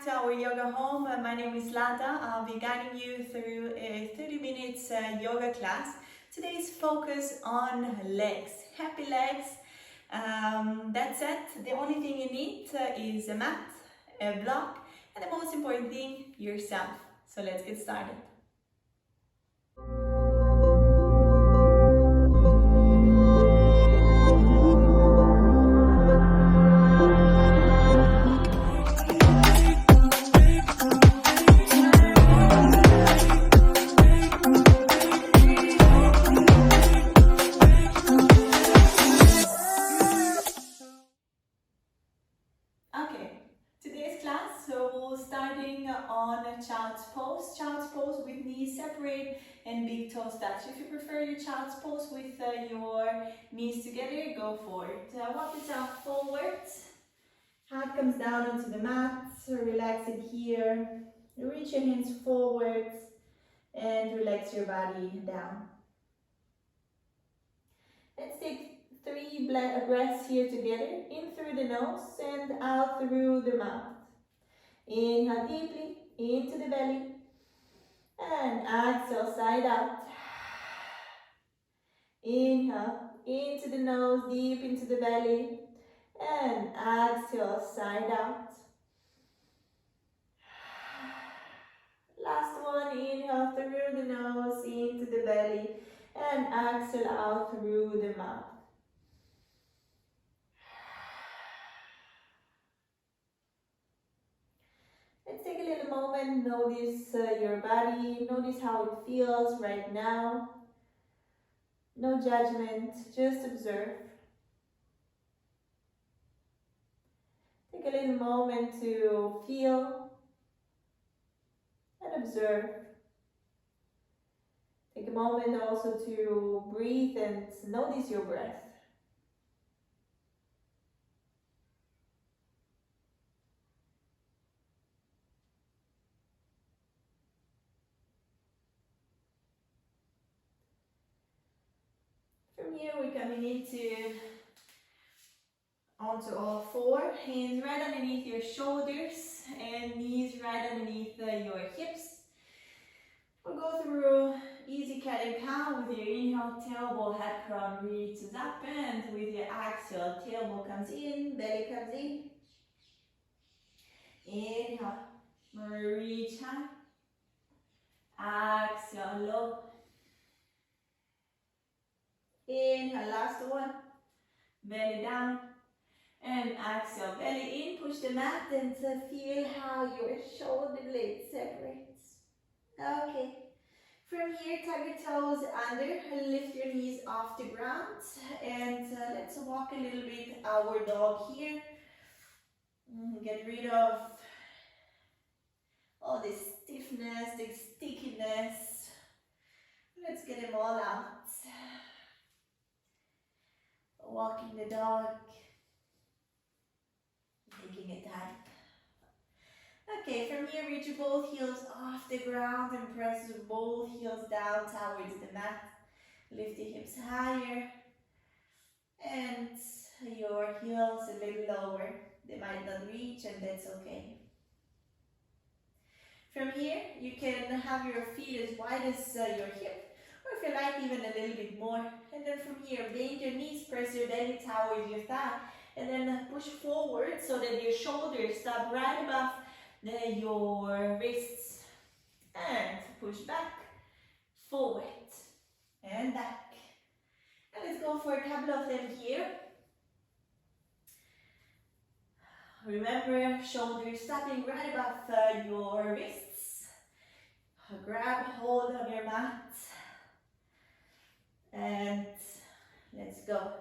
back to our yoga home. My name is Zlata. I'll be guiding you through a 30 minutes yoga class. Today's focus on legs, happy legs. That's it. The only thing you need is a mat, a block, and the most important thing, yourself. So let's get started. Starting on a child's pose with knees separate and big toes touch. If you prefer your child's pose with your knees together, go for it. Walk yourself forward, head comes down onto the mat, so relax it here. Reach your hands forward and relax your body down. Let's take 3 breaths here together, in through the nose and out through the mouth. Inhale deeply into the belly and exhale side out. Inhale into the nose, deep into the belly, and exhale side out. Last one, inhale through the nose into the belly and exhale out through the mouth. Let's take a little moment, notice your body, notice how it feels right now. No judgment, just observe. Take a little moment to feel and observe. Take a moment also to breathe and notice your breath. From here we're coming onto all 4, hands right underneath your shoulders and knees right underneath your hips. We'll go through easy cat and cow with your inhale, tailbone, head crown reaches up, and with your exhale, tailbone comes in, belly comes in. Inhale, reach high. Exhale, low. Inhale, last one, belly down, and exhale, belly in, push the mat and feel how your shoulder blades separate. Okay, from here, tug your toes under, lift your knees off the ground, and let's walk a little bit our dog here. Get rid of all this stiffness, this stickiness. Let's get them all out. Walking the dog, taking it time. Okay, from here, reach both heels off the ground and press both heels down towards the mat. Lift the hips higher and your heels a little lower. They might not reach, and that's okay. From here, you can have your feet as wide as your hip, or if you like, even a little bit more. And then from here, bend your knees, press your belly towards your thigh, and then push forward so that your shoulders stop right above your wrists. And push back, forward, and back. And let's go for a couple of them here. Remember, shoulders stopping right above your wrists. Grab hold of your mat. And let's go.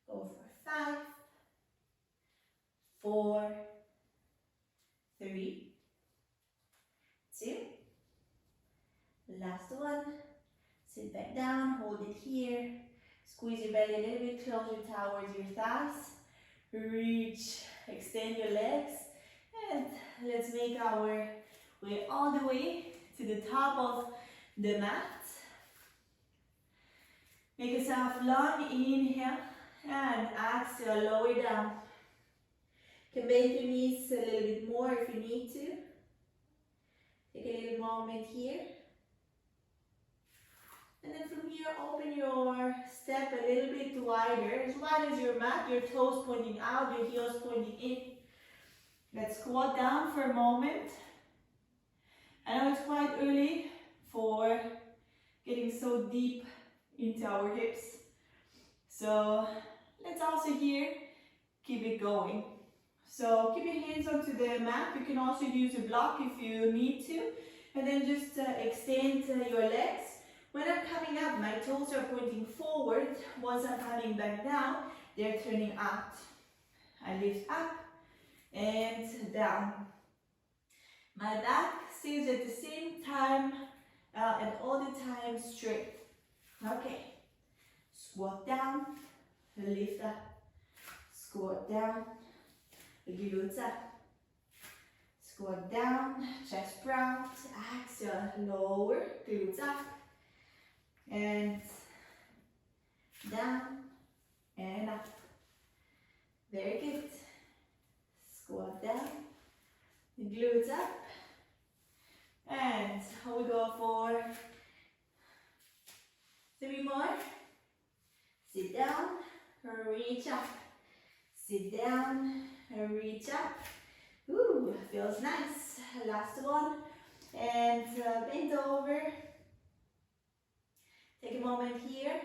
Go for 5, 4, 3, 2. Last one. Sit back down, hold it here. Squeeze your belly a little bit closer towards your thighs. Reach, extend your legs, and let's make our way all the way to the top of the mat. Make yourself long, inhale, and exhale, lower down. You can bend your knees a little bit more if you need to. Take a little moment here. And then from here, open your step a little bit wider, as wide as your mat, your toes pointing out, your heels pointing in. Let's squat down for a moment. I know it's quite early for getting so deep into our hips. So let's also here keep it going. So keep your hands onto the mat. You can also use a block if you need to. And then just extend your legs. When I'm coming up, my toes are pointing forward. Once I'm coming back down, they're turning out. I lift up and down. My back stays at the same time and all the time straight. Okay. Squat down, lift up. Squat down, glutes up. Squat down, chest proud, exhale, lower, glutes up. And down and up. Very good. Squat down, glutes up. And we go for 3 more. Sit down, reach up. Sit down, reach up. Ooh, feels nice. Last one. And bend over. Take a moment here.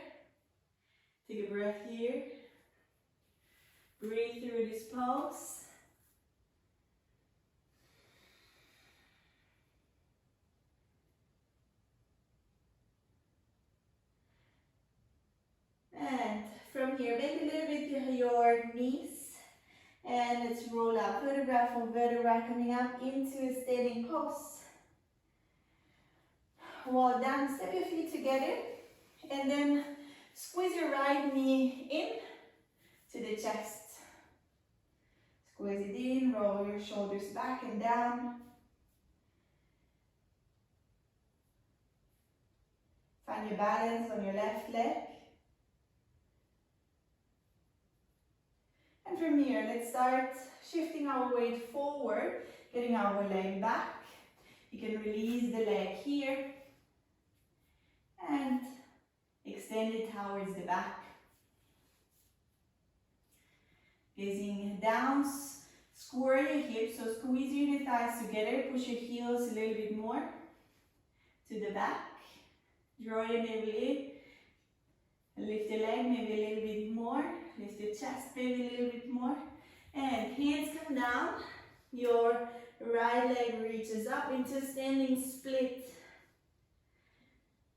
Take a breath here. Breathe through this pose. And from here, bend a little bit your knees. And let's roll out vertebra for vertebra, coming up into a standing pose. Walk down, step your feet together. And then squeeze your right knee in to the chest. Squeeze it in, roll your shoulders back and down. Find your balance on your left leg. And from here, let's start shifting our weight forward, getting our leg back. You can release the leg here and extend it towards the back. Gazing down, square your hips, so squeeze your inner thighs together, push your heels a little bit more to the back. Draw your navel in, lift the leg maybe a little bit more, lift the chest maybe a little bit more, and hands come down. Your right leg reaches up into standing split.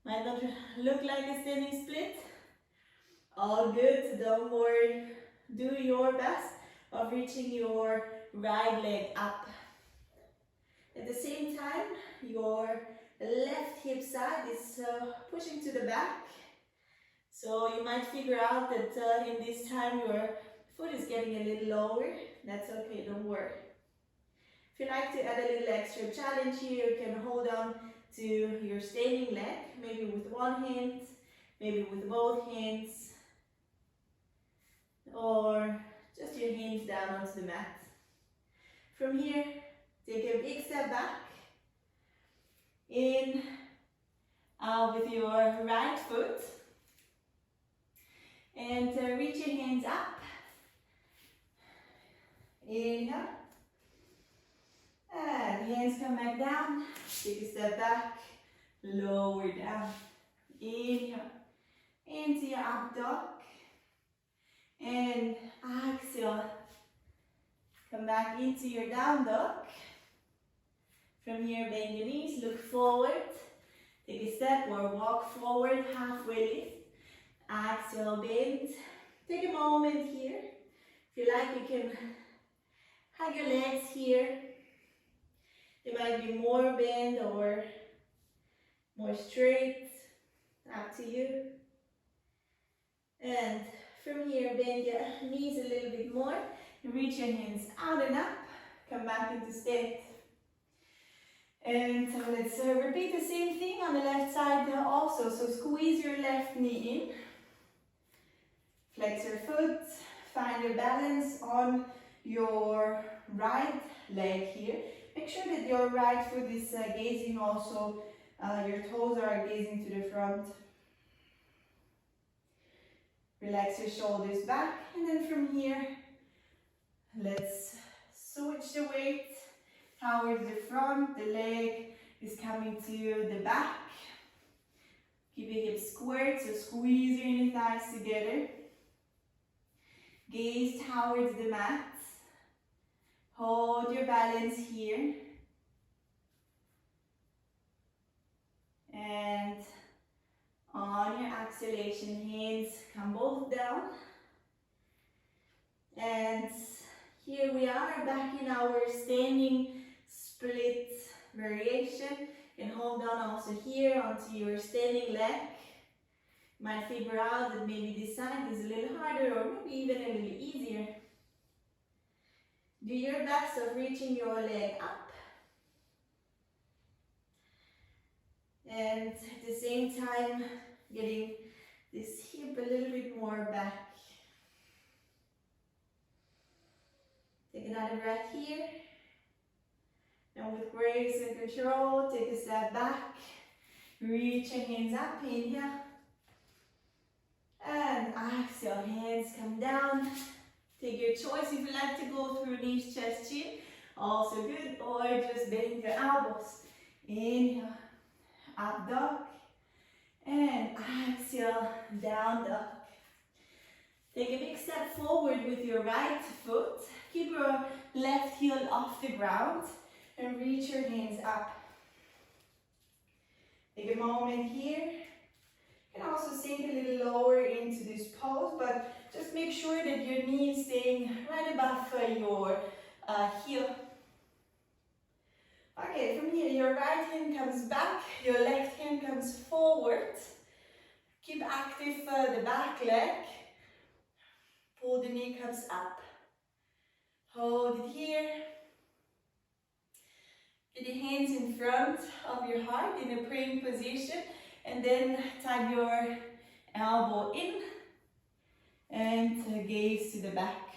Might not look like a standing split. All good, don't worry. Do your best of reaching your right leg up. At the same time, your left hip side is pushing to the back. So you might figure out that in this time your foot is getting a little lower. That's okay, don't worry. If you like to add a little extra challenge here, you can hold on to your standing leg, maybe with one hand, maybe with both hands, or just your hands down onto the mat. From here, take a big step back, in, out with your right foot, and reach your hands up, inhale, and hands come back down, take a step back, lower down, inhale, into your up dog, and exhale, come back into your down dog. From here, bend your knees, look forward, take a step or walk forward, halfway lift. Exhale, bend. Take a moment here. If you like, you can hug your legs here. They might be more bent or more straight, up to you. And from here, bend your knees a little bit more. Reach your hands out and up. Come back into stand. And so let's repeat the same thing on the left side also. So squeeze your left knee in. Flex your foot. Find your balance on your right leg here. Make sure that your right foot is gazing also, your toes are gazing to the front. Relax your shoulders back, and then from here, let's switch the weight towards the front. The leg is coming to the back. Keep your hips squared, so squeeze your inner thighs together. Gaze towards the mat. Hold your balance here. And on your exhalation, hands come both down. And here we are back in our standing split variation. And hold on also here onto your standing leg. You might figure out that maybe this side is a little harder or maybe even a little easier. Do your best of reaching your leg up. And at the same time, getting this hip a little bit more back. Take another breath here. And with grace and control, take a step back. Reach your hands up, inhale. And exhale, hands come down. Take your choice if you like to go through knees, chest, chin. Also good. Or just bend your elbows. Inhale, up dog. And exhale, down dog. Take a big step forward with your right foot. Keep your left heel off the ground. And reach your hands up. Take a moment here. You can also sink a little lower into this pose, but just make sure that your knee is staying right above your heel. Okay, from here, your right hand comes back, your left hand comes forward. Keep active the back leg. Pull the kneecaps up. Hold it here. Get the hands in front of your heart in a praying position, and then tug your elbow in and gaze to the back.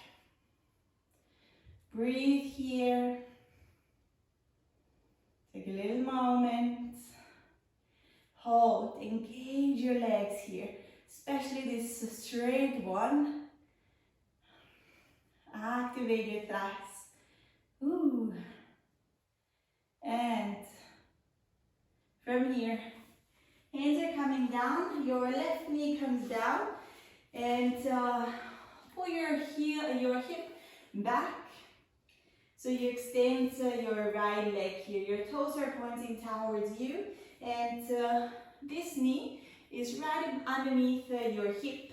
Breathe here. Take a little moment. Hold, engage your legs here, especially this straight one. Activate your thighs. Ooh. And from here, hands are coming down, your left knee comes down, and pull your hip back. So you extend your right leg here. Your toes are pointing towards you, and this knee is right underneath your hip.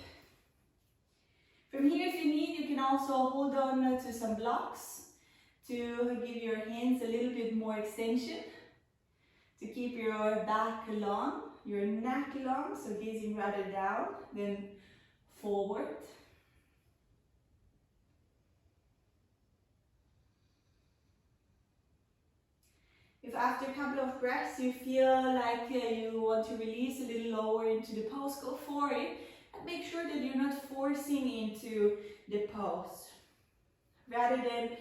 From here, if you need, you can also hold on to some blocks to give your hands a little bit more extension, to keep your back long, your neck long, so gazing rather down than forward. If after a couple of breaths you feel like you want to release a little lower into the pose, go for it. And make sure that you're not forcing into the pose, rather than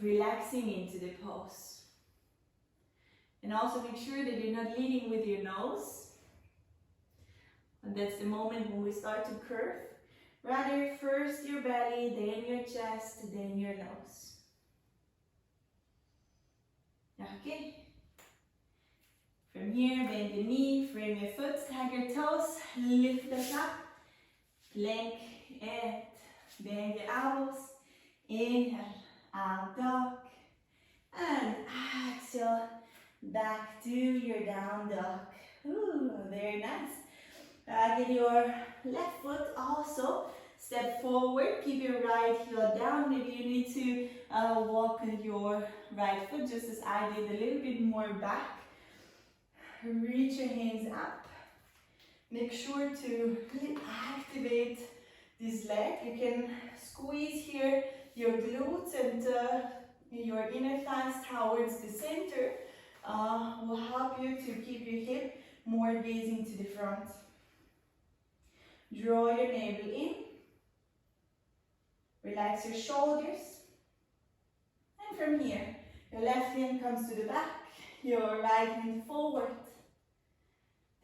relaxing into the pose. And also make sure that you're not leading with your nose. And that's the moment when we start to curve. Rather, first your belly, then your chest, then your nose. Okay. From here, bend your knee, frame your foot, tag your toes, lift them up, plank, and bend your elbows. Inhale, out dog, and exhale, back to your down dog. Ooh, very nice. Get your left foot also, step forward, keep your right heel down. Maybe you need to walk your right foot just as I did, a little bit more back. Reach your hands up. Make sure to activate this leg. You can squeeze here your glutes and your inner thighs towards the center. Will help you to keep your hip more gazing to the front. Draw your navel in. Relax your shoulders. And from here, your left hand comes to the back, your right hand forward.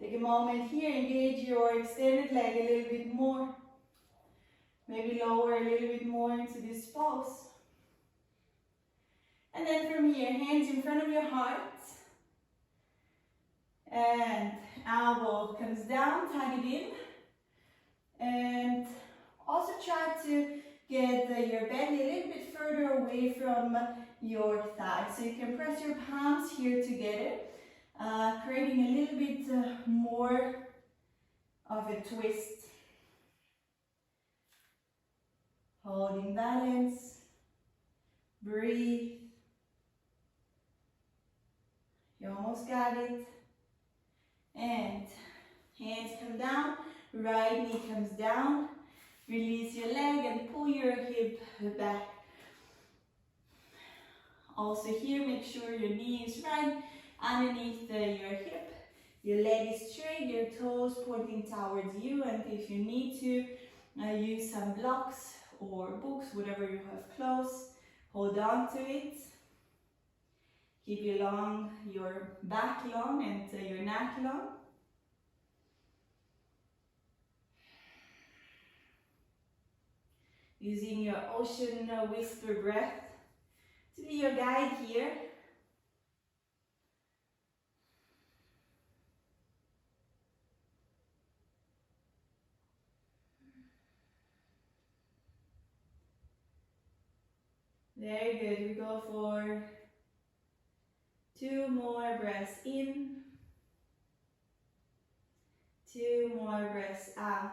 Take a moment here, engage your extended leg a little bit more. Maybe lower a little bit more into this pose. And then from here, hands in front of your heart. And elbow comes down, tug it in. And also try to get your belly a little bit further away from your thighs. So you can press your palms here together, creating a little bit more of a twist. Holding balance. Breathe. You almost got it. And hands come down, right knee comes down. Release your leg and pull your hip back. Also here, make sure your knee is right underneath your hip. Your leg is straight, your toes pointing towards you, and if you need to, use some blocks or books, whatever you have close. Hold on to it. Keep your back long and your neck long. Using your ocean whisper breath to be your guide here. Very good. We go for 2 more breaths in, 2 more breaths out.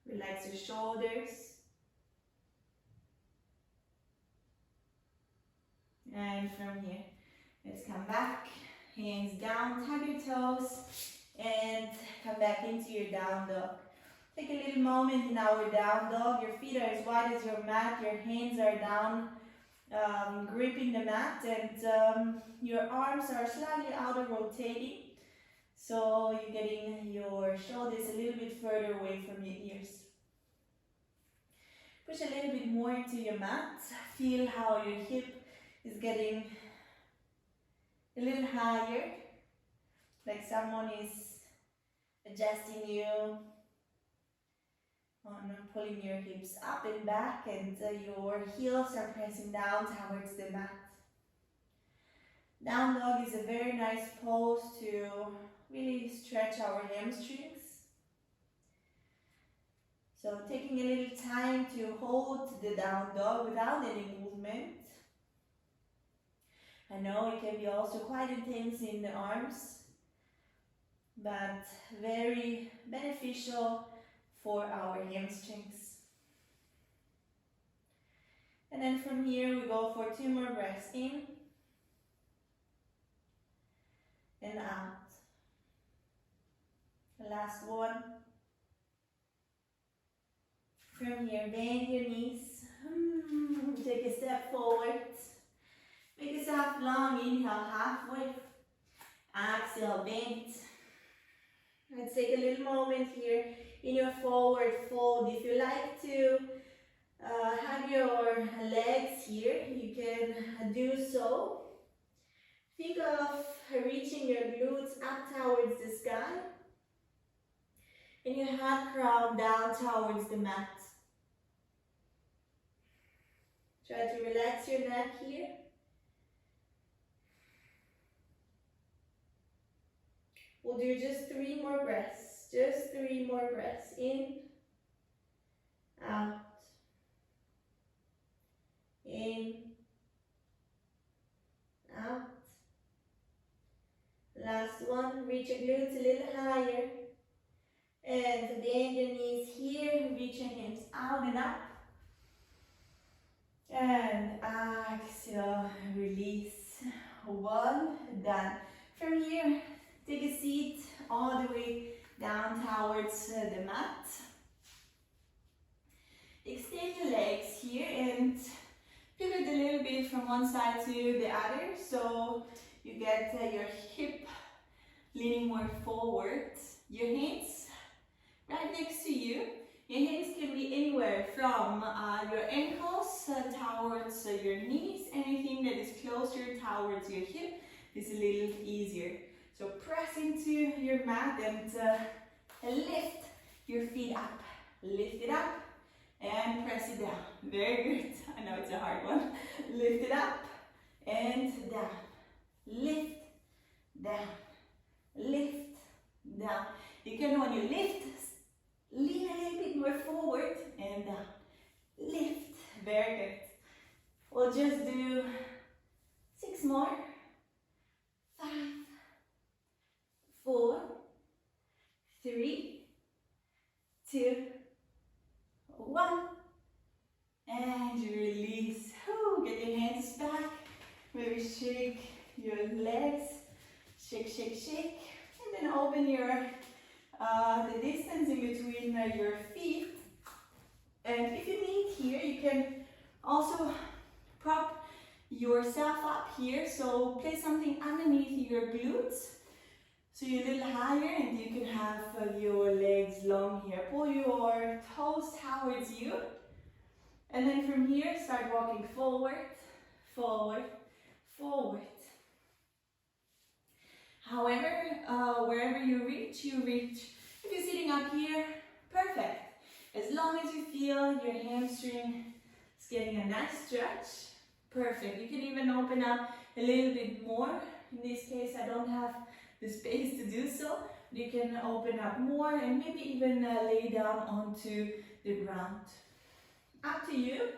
Relax your shoulders. And from here, let's come back, hands down, tap your toes, and come back into your down dog. Take a little moment in our down dog. Your feet are as wide as your mat, your hands are down, gripping the mat, and your arms are slightly outer rotating. So you're getting your shoulders a little bit further away from your ears. Push a little bit more into your mat. Feel how your hip is getting a little higher, like someone is adjusting you, on pulling your hips up and back, and your heels are pressing down towards the mat. Down dog is a very nice pose to really stretch our hamstrings. So taking a little time to hold the down dog without any movement. I know it can be also quite intense in the arms, but very beneficial for our hamstrings. And then from here we go for 2 more breaths in and out. The last one. From here, bend your knees. Take a step forward. Make yourself long. Inhale halfway. Exhale, bend. Let's take a little moment here in your forward fold. If you like to have your legs here, you can do so. Think of reaching your glutes up towards the sky and your head crown down towards the mat. Try to relax your neck here. We'll do just 3 more breaths. Just 3 more breaths. In, out, in, out. Last one. Reach your glutes a little higher. And bend your knees here. Reach your hands out and up. And exhale, release. 1, done. From here, take a seat all the way down towards the mat. Extend your legs here and pivot a little bit from one side to the other, so you get your hip leaning more forward. Your hands right next to you. Your hands can be anywhere from your ankles towards your knees. Anything that is closer towards your hip is a little easier. So press into your mat and lift your feet up. Lift it up and press it down. Very good. I know it's a hard one. Lift it up and down. Lift, down, lift, down. You can, when you lift, lean a little bit more forward and down. Lift. Very good. We'll just do 6 more. 5, 4, 3, 2, 1. And you release. Get your hands back. Maybe shake your legs. Shake, shake, shake. And then open your the distance in between your feet. And if you need here, you can also prop yourself up here. So place something underneath your glutes. So you're a little higher and you can have your legs long here. Pull your toes towards you. And then from here, start walking forward, forward, forward. However, wherever you reach, you reach. If you're sitting up here, perfect. As long as you feel your hamstring is getting a nice stretch, perfect. You can even open up a little bit more. In this case, I don't have the space to do so. You can open up more and maybe even lay down onto the ground. Up to you.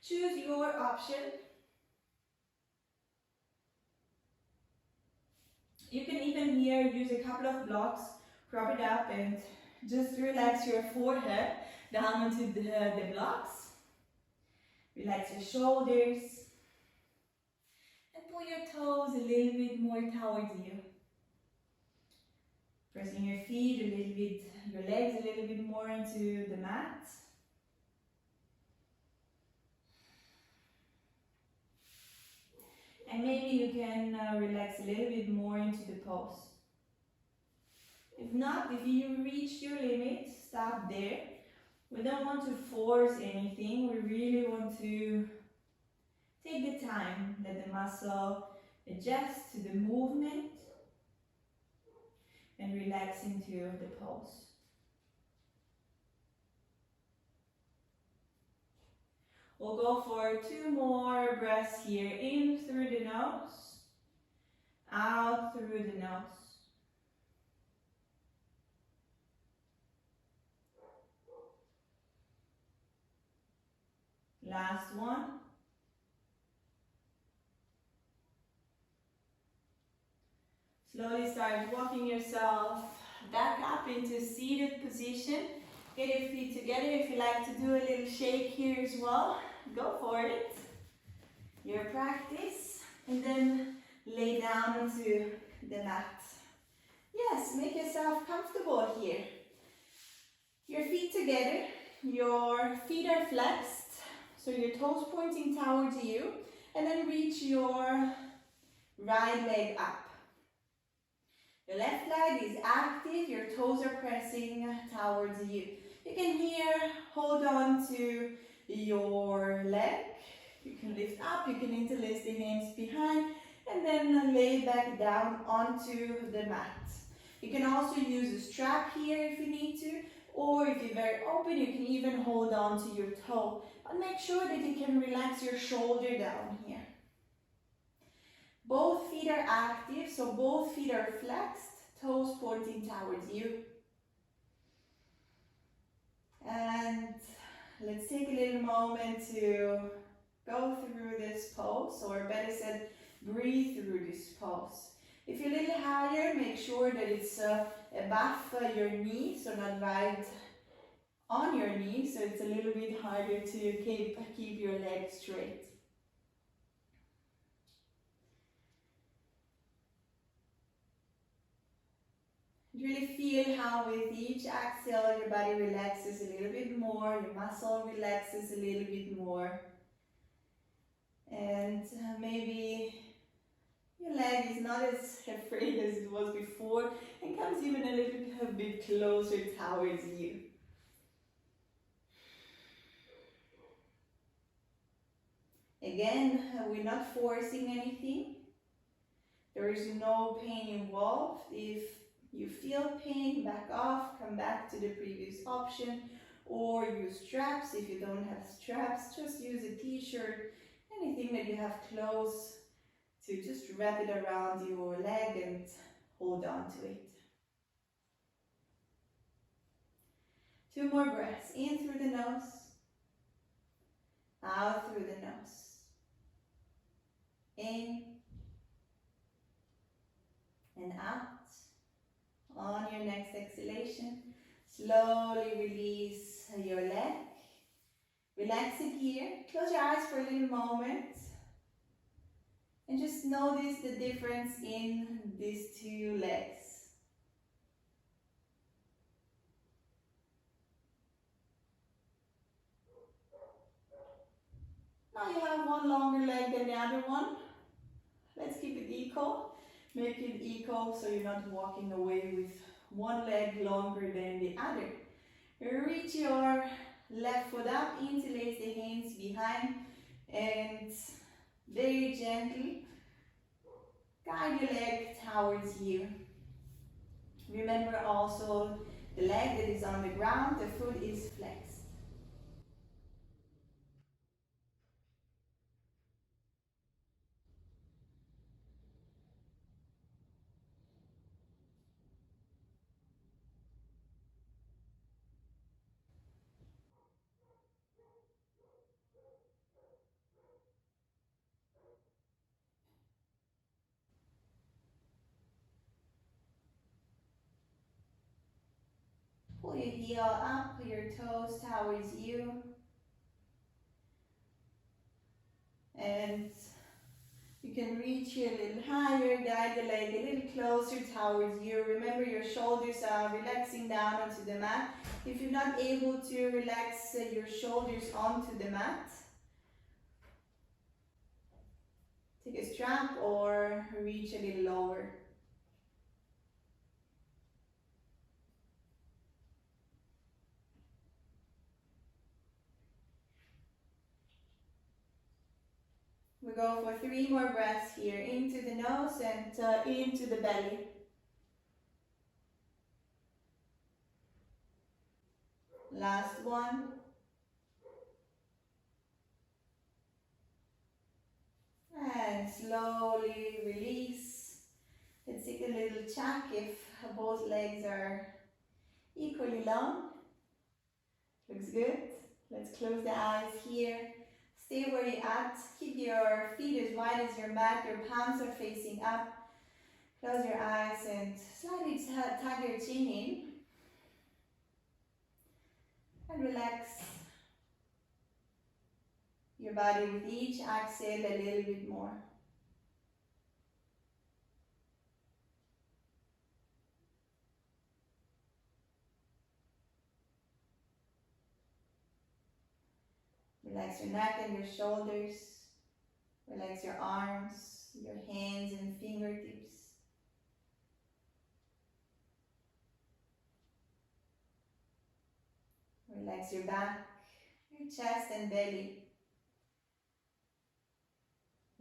Choose your option. You can even here use a couple of blocks, prop it up and just relax your forehead down onto the blocks. Relax your shoulders. And pull your toes a little bit more towards you. Pressing your feet a little bit, your legs a little bit more into the mat. And maybe you can relax a little bit more into the pose. If not, if you reach your limit, stop there. We don't want to force anything. We really want to take the time, let the muscle adjust to the movement and relax into the pose. We'll go for 2 more breaths here. In through the nose, out through the nose. Last one. Slowly start walking yourself back up into seated position. Get your feet together. If you like to do a little shake here as well, go for it. Your practice. And then lay down into the mat. Yes, make yourself comfortable here. Your feet together. Your feet are flexed. So your toes pointing towards you. And then reach your right leg up. Your left leg is active, your toes are pressing towards you. You can here hold on to your leg. You can lift up, you can interlace the hands behind and then lay back down onto the mat. You can also use a strap here if you need to, or if you're very open, you can even hold on to your toe. But make sure that you can relax your shoulder down here. Both feet are active, so both feet are flexed, toes pointing towards you. And let's take a little moment to go through this pose, or better said, breathe through this pose. If you're a little higher, make sure that it's above your knee, so not right on your knee, so it's a little bit harder to keep your legs straight. Really feel how with each exhale your body relaxes a little bit more, your muscle relaxes a little bit more. And maybe Your leg is not as afraid as it was before and comes even a little bit closer towards you. Again, we're not forcing anything. There is no pain involved. If you feel pain, back off, come back to the previous option, or use straps. If you don't have straps, just use a t-shirt, anything that you have close to just wrap it around your leg and hold on to it. 2 more breaths, in through the nose, out through the nose. In and out. On your next exhalation, slowly release your leg. Relax it here. Close your eyes for a little moment. And just notice the difference in these 2 legs. Now you have one longer leg than the other one. Let's keep it equal. Make it equal so you're not walking away with one leg longer than the other. Reach your left foot up, interlace the hands behind, and very gently guide your leg towards you. Remember also the leg that is on the ground, the foot is flexed. Pull your heel up, your toes towards you. And you can reach here a little higher, guide the leg a little closer towards you. Remember your shoulders are relaxing down onto the mat. If you're not able to relax your shoulders onto the mat, take a strap or reach a little lower. We go for 3 more breaths here, into the nose and into the belly. Last one. And slowly release. Let's take a little check if both legs are equally long. Looks good. Let's close the eyes here. Stay where you're at. Keep your feet as wide as your mat. Your palms are facing up. Close your eyes and slightly tuck your chin in. And relax your body with each exhale a little bit more. Relax your neck and your shoulders. Relax your arms, your hands and fingertips. Relax your back, your chest and belly.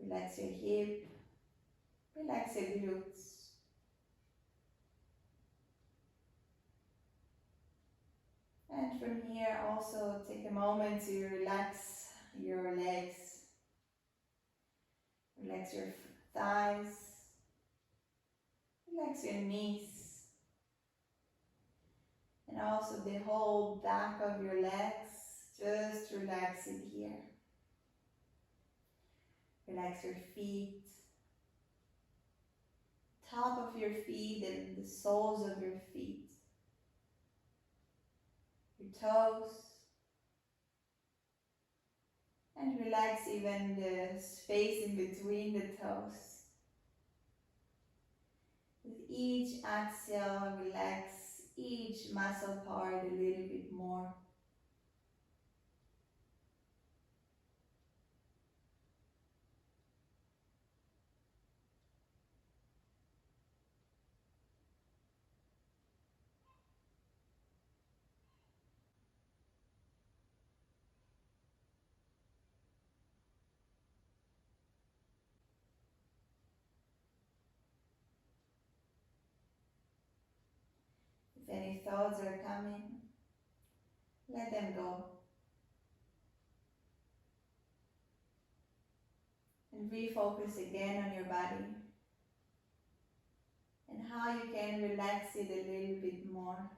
Relax your hip. Relax your glutes. And from here also take a moment to relax your legs. Relax your thighs. Relax your knees. And also the whole back of your legs. Just relax it here. Relax your feet. Top of your feet and the soles of your feet. Your toes. And relax even the space in between the toes. With each exhale, relax each muscle part a little bit more. If any thoughts are coming, let them go. And refocus again on your body and how you can relax it a little bit more.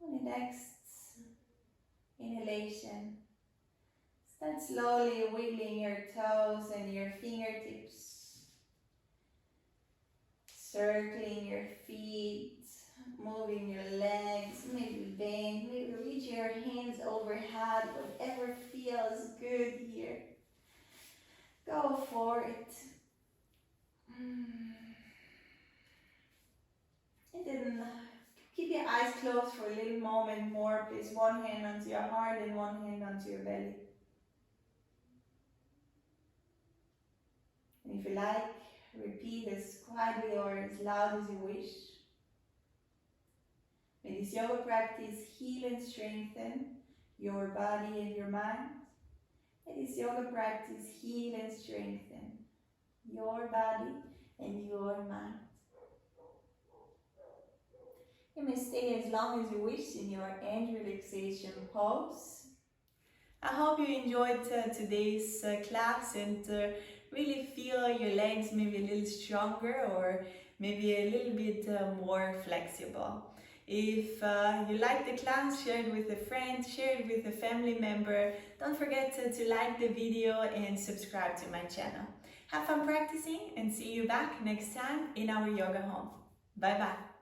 On the next inhalation, start slowly wiggling your toes and your fingertips, circling your feet, moving your legs, maybe bend, maybe reach your hands overhead, whatever feels good here. Go for it. And then keep your eyes closed for a little moment more. Place one hand onto your heart and one hand onto your belly. And if you like, repeat as quietly or as loud as you wish. May this yoga practice heal and strengthen your body and your mind. May this yoga practice heal and strengthen your body and your mind. You may stay as long as you wish in your end relaxation pose. I hope you enjoyed today's class and really feel your legs maybe a little stronger or maybe a little bit more flexible. If you like the class, share it with a friend, share it with a family member. Don't forget to like the video and subscribe to my channel. Have fun practicing and see you back next time in our yoga home. Bye bye.